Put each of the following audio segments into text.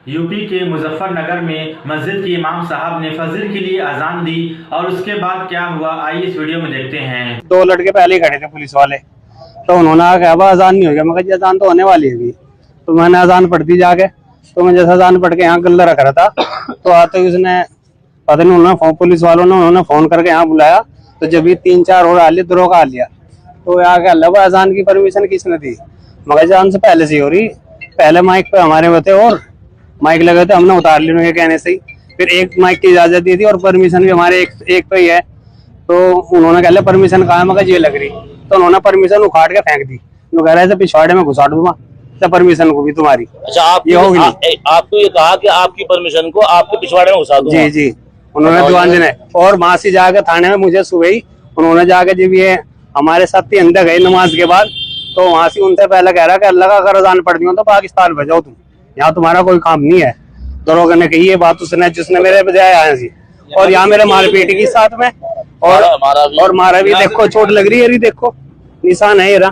UP के मुजफ्फरनगर में मस्जिद के इमाम साहब ने फजर के लिए अजान दी और उसके बाद क्या हुआ, आइए इस वीडियो में देखते हैं। दो लड़के पहले ही खड़े थे पुलिस वाले, तो उन्होंने कहा अब अजान नहीं हो गया। मैं कहा अजान तो होने वाली है। तो मैंने अजान पढ़ दी जाके। तो मैं जैसा अजान पढ़ के यहाँ गल्ला रख रहा था, तो आते ही उसने पता नहीं उन्होंने पुलिस वालों ने उन्होंने फोन करके यहाँ बुलाया। तो जब ये 3-4 और आ लिया दरोगा आ लिया, तो यहाँ के अल्लाह अजान की परमिशन किसने दी? मगर अजान से पहले से हो रही, पहले माइक पे हमारे होते और माइक लगे थे, हमने उतार लिया उनके कहने से ही। फिर एक माइक की इजाजत दी थी और परमिशन भी हमारे एक पे ही है। तो उन्होंने कह परमिशन कहा, मगर ये लग रही, तो उन्होंने परमिशन उखाड़ के फेंक दी। तो कह रहे थे पिछवाड़े में घुसा दूंगा तो परमिशन को भी तुम्हारी। अच्छा, आपको ये कहा कि आपकी परमिशन को आपके पिछवाड़े में घुसा दूंगा? जी, उन्होंने दीवान जी ने। और वहां से जाकर थाने में मुझे सुबह ही उन्होंने जाकर जब ये हमारे साथ ही अंदर गए नमाज के बाद, तो वहां से उनसे पहले कह रहा कि अल्लाह का अगर अजान पढ़ दियो तो पाकिस्तान भेजाओ, तुम यहाँ तुम्हारा कोई काम नहीं है। दरोगा ने कही ये बात उसने जिसने मेरे बजाय आया सी। और यहाँ मेरे मारपीट की साथ में और मारा भी। देखो चोट लग रही है, देखो निशान है, ये रहा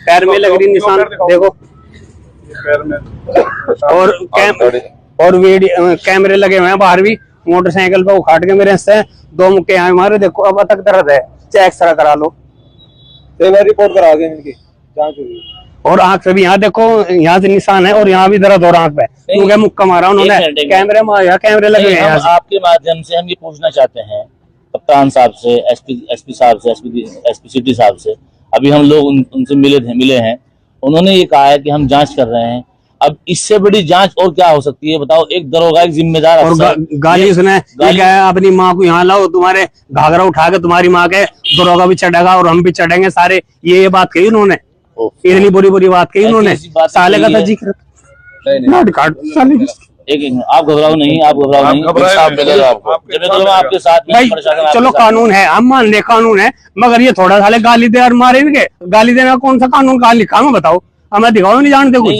पैर में लग रही निशान, देखो पैर में। और वीडियो कैमरे लगे हुए हैं बाहर भी। मोटरसाइकिल पे उखाड़ के मेरे से 2 मुक्के यहाँ मारे। देखो अब तक दर्द है, चेक एक्सरा करा लो। रिपोर्ट करा के इनकी जांच हुई। और आंख से भी यहाँ देखो, यहाँ से निशान है और यहाँ भी दर्द और आंख पे क्योंकि मुक्का मारा उन्होंने। कैमरे में कैमरे लगे हैं। आपके माध्यम से हम ये पूछना चाहते हैं कप्तान साहब से, एसपी साहब से, एसपी सिटी साहब से। अभी हम लोग उनसे मिले हैं। उन्होंने ये कहा है कि हम जांच कर रहे हैं। अब इससे बड़ी जांच और क्या हो सकती है बताओ? एक दरोगा, एक जिम्मेदार और गाली उसने अपनी माँ को यहाँ लाओ, तुम्हारे घाघरा उठा के तुम्हारी माँ के दरोगा भी चढ़ेगा और हम भी चढ़ेंगे सारे। ये बात कही उन्होंने, इतनी बुरी बात कही उन्होंने। साले का था जिक्र। आप घबराओ नहीं, आपके साथ भाई। चलो कानून है, हम मान ले कानून है, मगर ये थोड़ा साले गाली दे और मारे भी। गाली देने का कौन सा कानून कहाँ लिखा है बताओ? हमें दिखाओ, नहीं जानते कुछ।